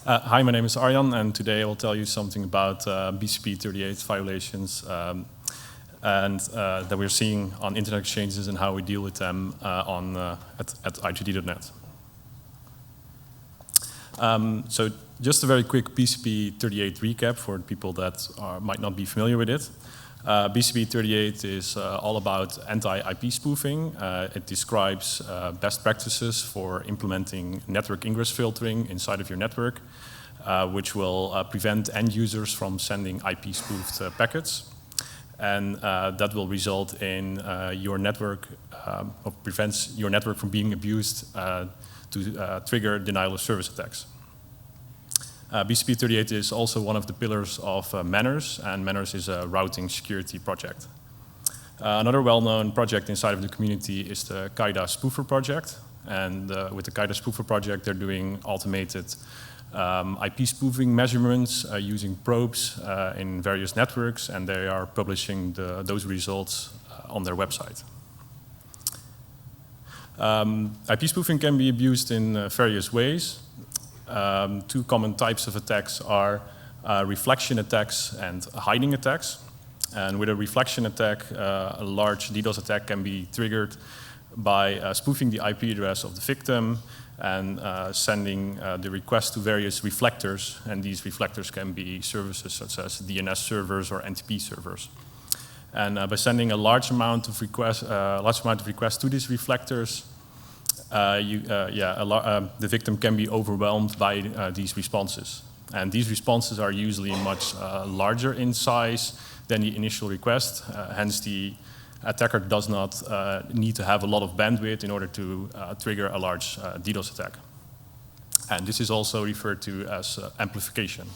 Hi, my name is Arjan, and today I will tell you something about BCP38 violations that we're seeing on internet exchanges and how we deal with them at i3d.net. So just a very quick BCP38 recap for people that might not be familiar with it. BCP38 is all about anti-IP spoofing. It describes best practices for implementing network ingress filtering inside of your network, which will prevent end users from sending IP spoofed packets. And that will result in your network, or prevents your network from being abused to trigger denial of service attacks. BCP38 is also one of the pillars of Manners, and Manners is a routing security project. Another well-known project inside of the community is the Qaeda Spoofer project, and with the Qaeda Spoofer project they're doing automated IP spoofing measurements using probes in various networks, and they are publishing those results on their website. IP spoofing can be abused in various ways. Two common types of attacks are reflection attacks and hiding attacks. And with a reflection attack, a large DDoS attack can be triggered by spoofing the IP address of the victim and sending the request to various reflectors. And these reflectors can be services such as DNS servers or NTP servers. And by sending a large amount of requests to these reflectors, the victim can be overwhelmed by these responses. And these responses are usually much larger in size than the initial request. Hence, the attacker does not need to have a lot of bandwidth in order to trigger a large DDoS attack. And this is also referred to as amplification.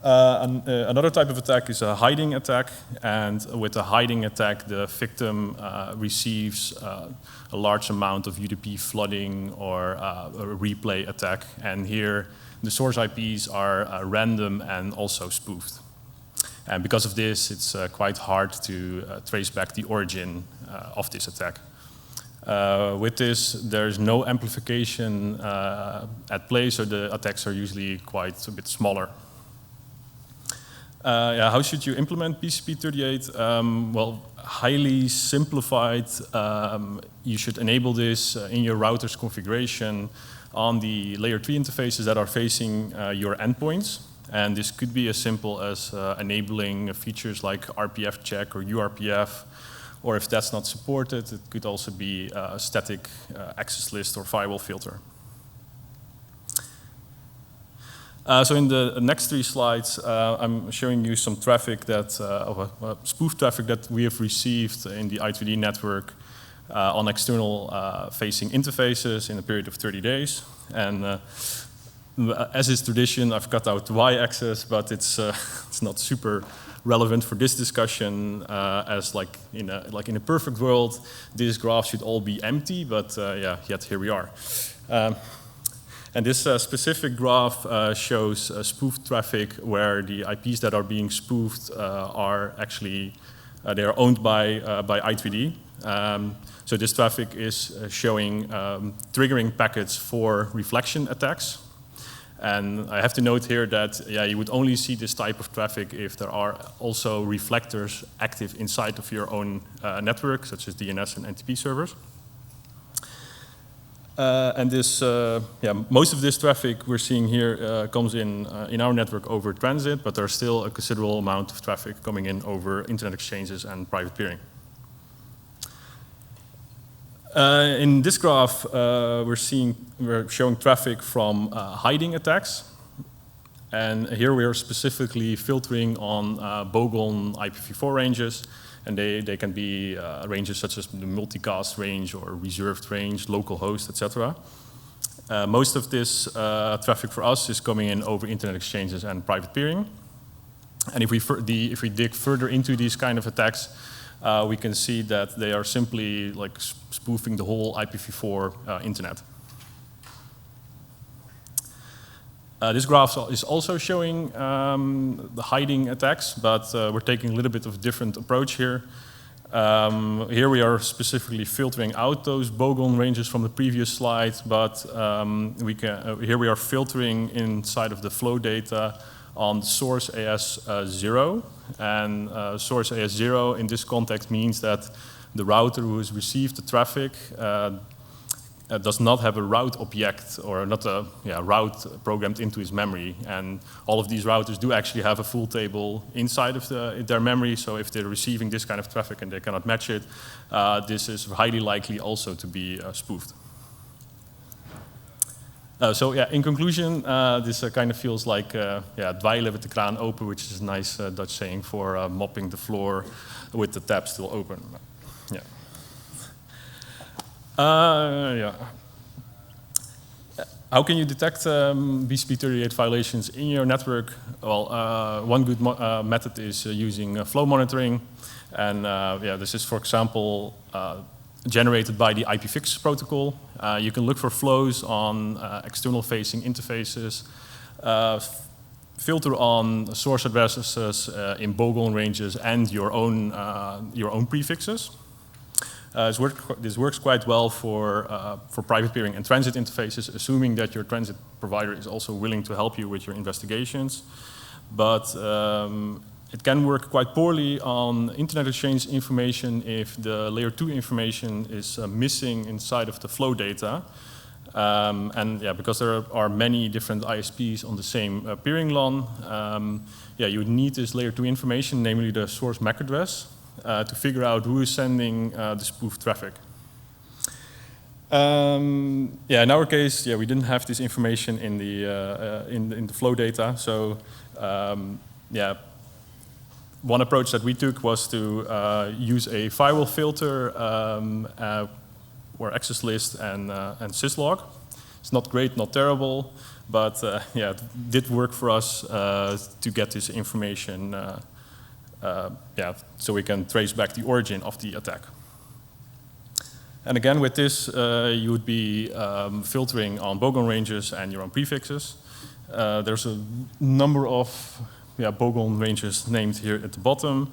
Another type of attack is a hiding attack, and with a hiding attack, the victim receives a large amount of UDP flooding or a replay attack, and here the source IPs are random and also spoofed. And because of this, it's quite hard to trace back the origin of this attack. With this, there's no amplification at play, so the attacks are usually quite a bit smaller. How should you implement BCP38? Well, highly simplified, you should enable this in your router's configuration on the layer 3 interfaces that are facing your endpoints. And this could be as simple as enabling features like RPF check or URPF, or if that's not supported, it could also be a static access list or firewall filter. So in the next 3 slides, I'm showing you some traffic that, spoof traffic that we have received in the i3d network on external facing interfaces in a period of 30 days. And as is tradition, I've cut out the y-axis, but it's not super relevant for this discussion, as like in a perfect world, this graph should all be empty, but yet here we are. And this specific graph shows spoofed traffic where the IPs that are being spoofed are actually they are owned by i3d. So this traffic is showing triggering packets for reflection attacks. And I have to note here that you would only see this type of traffic if there are also reflectors active inside of your own network, such as DNS and NTP servers. And this, most of this traffic we're seeing here comes in our network over transit, but there's still a considerable amount of traffic coming in over internet exchanges and private peering. In this graph, we're showing traffic from hiding attacks, and here we are specifically filtering on bogon IPv4 ranges. And they can be ranges such as the multicast range or reserved range, local host, etc. Most of this traffic for us is coming in over internet exchanges and private peering. And if we dig further into these kind of attacks, we can see that they are simply like spoofing the whole IPv4 internet. This graph is also showing the hiding attacks, but we're taking a little bit of a different approach here. Here we are specifically filtering out those bogon ranges from the previous slide, but here we are filtering inside of the flow data on source AS0, and source AS0 in this context means that the router who has received the traffic does not have a route object or not a route programmed into his memory. And all of these routers do actually have a full table inside of their memory, so if they're receiving this kind of traffic and they cannot match it, this is highly likely also to be spoofed. So yeah, in conclusion, this kind of feels like dweilen met de kraan open, which is a nice Dutch saying for mopping the floor with the tap still open. Yeah. How can you detect BCP38 violations in your network? Well, one good method is using flow monitoring, and this is, for example, generated by the IPFix protocol. You can look for flows on external-facing interfaces, filter on source addresses in bogon ranges and your own prefixes. This works quite well for private peering and transit interfaces, assuming that your transit provider is also willing to help you with your investigations. But it can work quite poorly on internet exchange information if the layer 2 information is missing inside of the flow data. Because there are many different ISPs on the same peering LAN, you would need this layer 2 information, namely the source MAC address, to figure out who is sending the spoofed traffic. In our case, we didn't have this information in the flow data. So, one approach that we took was to use a firewall filter or access list and syslog. It's not great, not terrible, but it did work for us to get this information. So we can trace back the origin of the attack. And again, with this, you would be filtering on bogon ranges and your own prefixes. There's a number of bogon ranges named here at the bottom,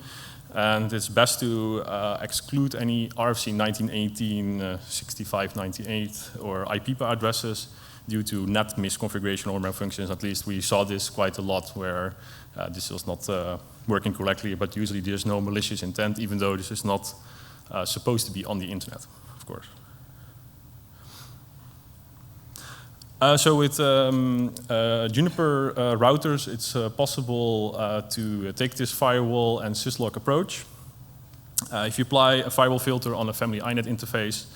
and it's best to exclude any RFC 1918, 6598, or IPPA addresses due to net misconfiguration or malfunctions. At least we saw this quite a lot where this was not working correctly, but usually there's no malicious intent, even though this is not supposed to be on the internet, of course. So with Juniper routers, it's possible to take this firewall and syslog approach. If you apply a firewall filter on a family INET interface,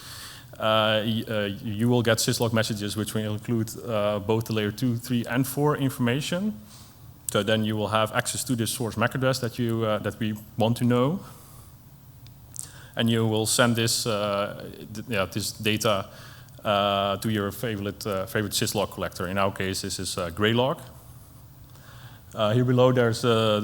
you will get syslog messages which will include both the layer 2, 3, and 4 information. So then you will have access to this source MAC address that we want to know, and you will send this this data to your favorite syslog collector. In our case, this is Greylog. Here below, there's a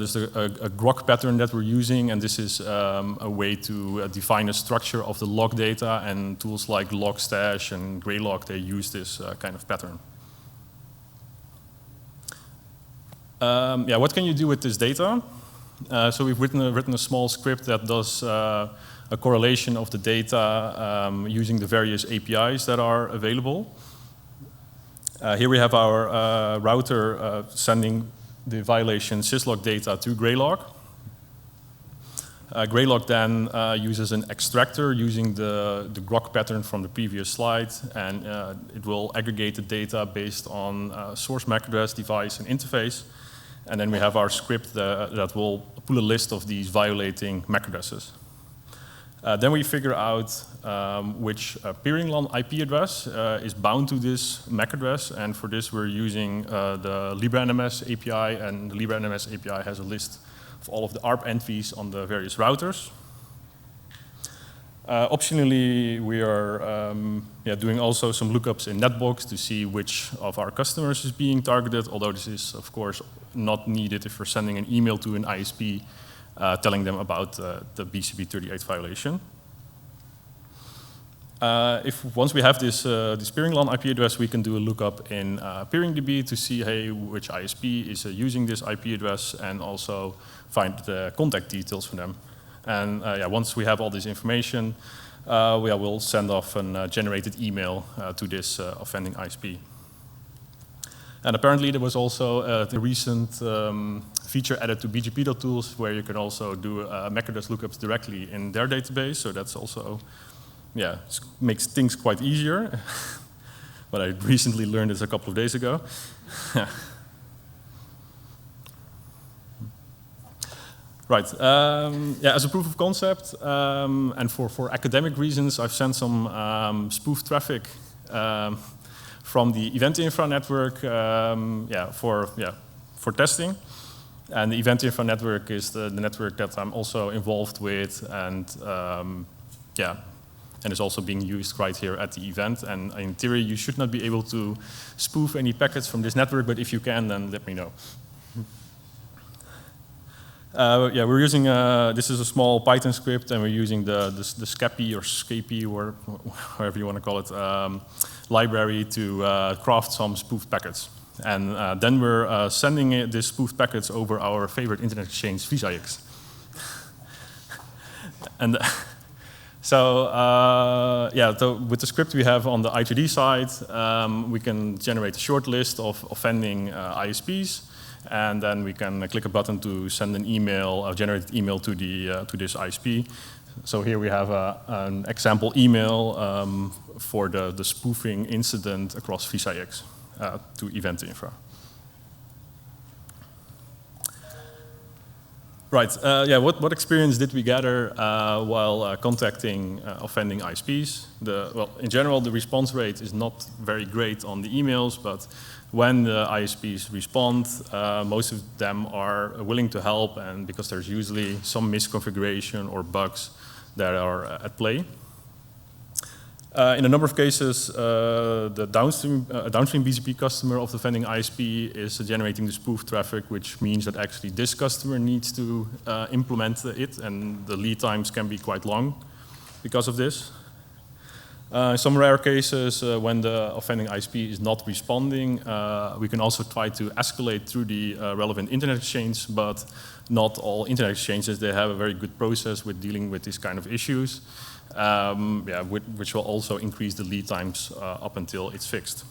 grok pattern that we're using, and this is a way to define a structure of the log data. And tools like Logstash and Greylog, they use this kind of pattern. What can you do with this data? So we've written a small script that does a correlation of the data using the various APIs that are available. Here we have our router sending the violation syslog data to Greylog. Greylog then uses an extractor using the grok pattern from the previous slide, and it will aggregate the data based on source MAC address, device, and interface. And then we have our script that will pull a list of these violating MAC addresses. Then we figure out which peering LAN IP address is bound to this MAC address, and for this we're using the LibreNMS API, and the LibreNMS API has a list of all of the ARP entries on the various routers. Optionally, we are doing also some lookups in Netbox to see which of our customers is being targeted, although this is, of course, not needed if we're sending an email to an ISP telling them about the BCP38 violation. Once we have this peering LAN IP address, we can do a lookup in PeeringDB to see, hey, which ISP is using this IP address, and also find the contact details for them. And yeah, once we have all this information, we'll send off a generated email to this offending ISP. And apparently there was also a recent feature added to BGP.tools where you can also do MAC address lookups directly in their database. So that's also, yeah, makes things quite easier. But I recently learned this a couple of days ago. Right. Yeah, as a proof of concept, and for academic reasons, I've sent some spoof traffic from the event infra network for testing. And the event infra network is the network that I'm also involved with, and and is also being used right here at the event. And in theory, you should not be able to spoof any packets from this network, but if you can, then let me know. Yeah, we're using, this is a small Python script, and we're using the SCAPI or SCAPI, or however you want to call it, library to craft some spoofed packets. And then we're sending these spoofed packets over our favorite internet exchange, VisaX. And so, with the script we have on the I2D side, we can generate a short list of offending ISPs. And then we can click a button to send an email, a generated email to this ISP. So here we have an example email for the spoofing incident across VisaX to event infra. Right. Yeah. What experience did we gather while contacting offending ISPs? Well, in general, the response rate is not very great on the emails, but when the ISPs respond, most of them are willing to help, and because there's usually some misconfiguration or bugs that are at play. In a number of cases, the downstream BGP customer of the offending ISP is generating the spoof traffic, which means that actually this customer needs to implement it, and the lead times can be quite long because of this. In some rare cases, when the offending ISP is not responding, we can also try to escalate through the relevant internet exchange, but not all internet exchanges, they have a very good process with dealing with these kind of issues, which will also increase the lead times up until it's fixed.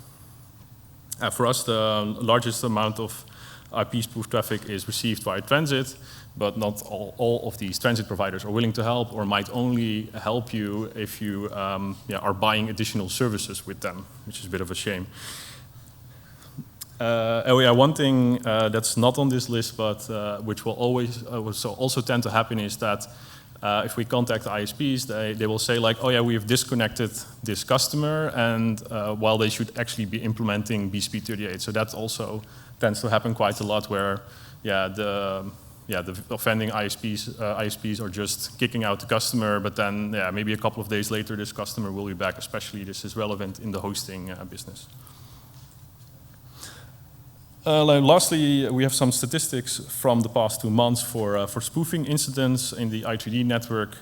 For us, the largest amount of IP spoof traffic is received via transit, but not all of these transit providers are willing to help, or might only help you if you are buying additional services with them, which is a bit of a shame. One thing that's not on this list, but which will always also tend to happen, is that if we contact ISPs, they will say like, oh yeah, we have disconnected this customer, and while they should actually be implementing BCP38. So that also tends to happen quite a lot, where the offending ISPs are just kicking out the customer, but then maybe a couple of days later this customer will be back. Especially this is relevant in the hosting business. Lastly, we have some statistics from the past 2 months for spoofing incidents in the I2D network.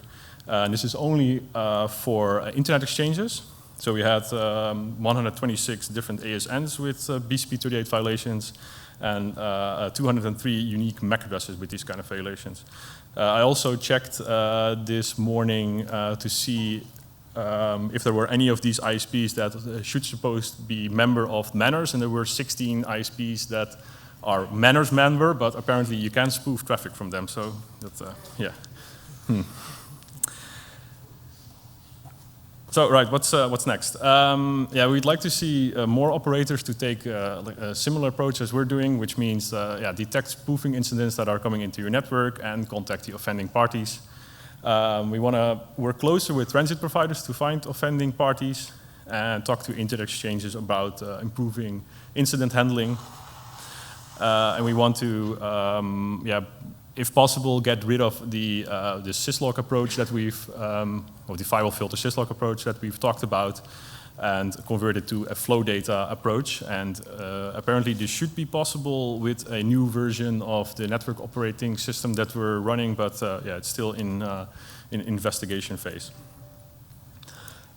And this is only for internet exchanges. So we had 126 different ASNs with BCP38 violations, and 203 unique MAC addresses with these kind of violations. I also checked this morning to see if there were any of these ISPs that should supposed to be member of Manners, and there were 16 ISPs that are Manners member, but apparently you can spoof traffic from them. So that's So right, what's next? We'd like to see more operators to take a similar approach as we're doing, which means detect spoofing incidents that are coming into your network and contact the offending parties. We want to work closer with transit providers to find offending parties and talk to internet exchanges about improving incident handling. And we want to, if possible, get rid of the syslog approach that we've, or the firewall filter syslog approach that we've talked about, and convert it to a flow data approach. And apparently this should be possible with a new version of the network operating system that we're running, but it's still in investigation phase.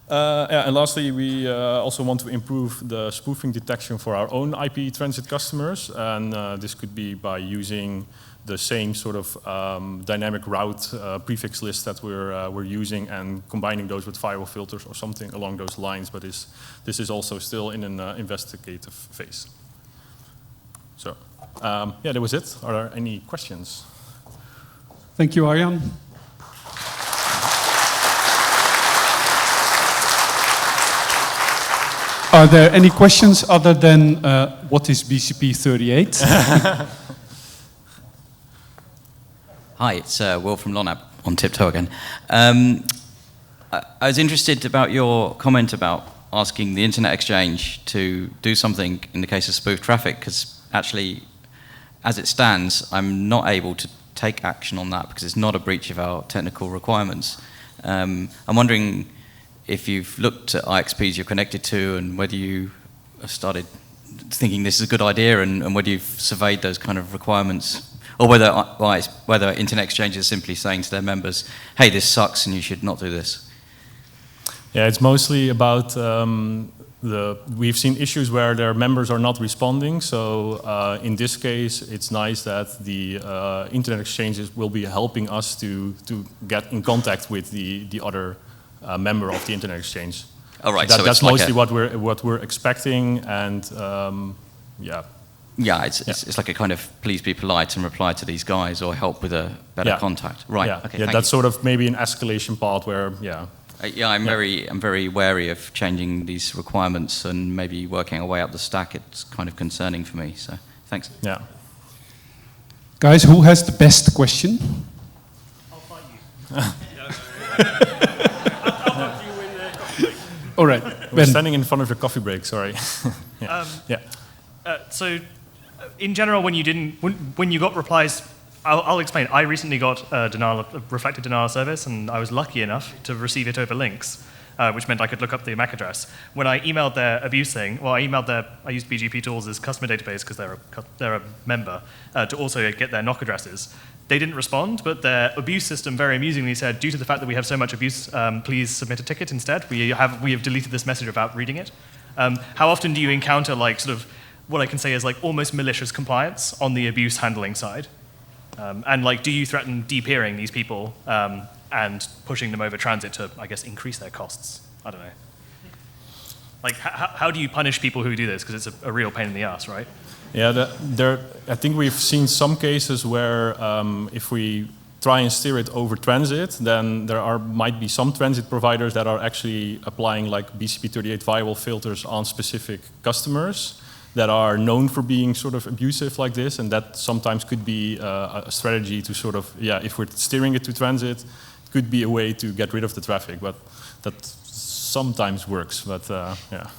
And lastly, we also want to improve the spoofing detection for our own IP transit customers, and this could be by using the same sort of dynamic route prefix list that we're using and combining those with firewall filters or something along those lines. But this is also still in an investigative phase. So yeah, that was it. Are there any questions? Thank you, Arjan. Are there any questions other than what is BCP38? Hi, it's Will from LONAP on Tiptoe again. I was interested about your comment about asking the Internet Exchange to do something in the case of spoof traffic, because actually, as it stands, I'm not able to take action on that because it's not a breach of our technical requirements. I'm wondering if you've looked at IXPs you're connected to and whether you have started thinking this is a good idea and whether you've surveyed those kind of requirements, or whether Internet Exchange is simply saying to their members, hey, this sucks and you should not do this. Yeah, it's mostly about we've seen issues where their members are not responding. So in this case, it's nice that the Internet Exchanges will be helping us to get in contact with the other member of the Internet Exchange. All right, so that's mostly like what we're expecting, and yeah. Yeah, it's like a kind of please be polite and reply to these guys or help with a better contact. Right. Yeah. Okay. Yeah. That's sort of maybe an escalation part where I'm very wary of changing these requirements and maybe working our way up the stack. It's kind of concerning for me. So thanks. Yeah. Guys, who has the best question? I'll fight you. I'll fight you with a coffee break. All right. We're standing in front of the coffee break. Sorry. So, in general, when you got replies, I'll explain. I recently got a reflected denial of service, and I was lucky enough to receive it over links, which meant I could look up the MAC address. When I emailed their abuse thing, I used BGP Tools as customer database because they're a member to also get their NOC addresses. They didn't respond, but their abuse system very amusingly said, due to the fact that we have so much abuse, please submit a ticket instead. We have deleted this message without reading it. How often do you encounter like sort of what I can say is like almost malicious compliance on the abuse handling side? And like, do you threaten de-peering these people and pushing them over transit to, I guess, increase their costs? I don't know. Like, how do you punish people who do this? Because it's a real pain in the ass, right? Yeah, I think we've seen some cases where if we try and steer it over transit, then might be some transit providers that are actually applying like BCP38 firewall filters on specific customers that are known for being sort of abusive like this, and that sometimes could be a strategy to sort of, if we're steering it to transit, it could be a way to get rid of the traffic, but that sometimes works, but yeah.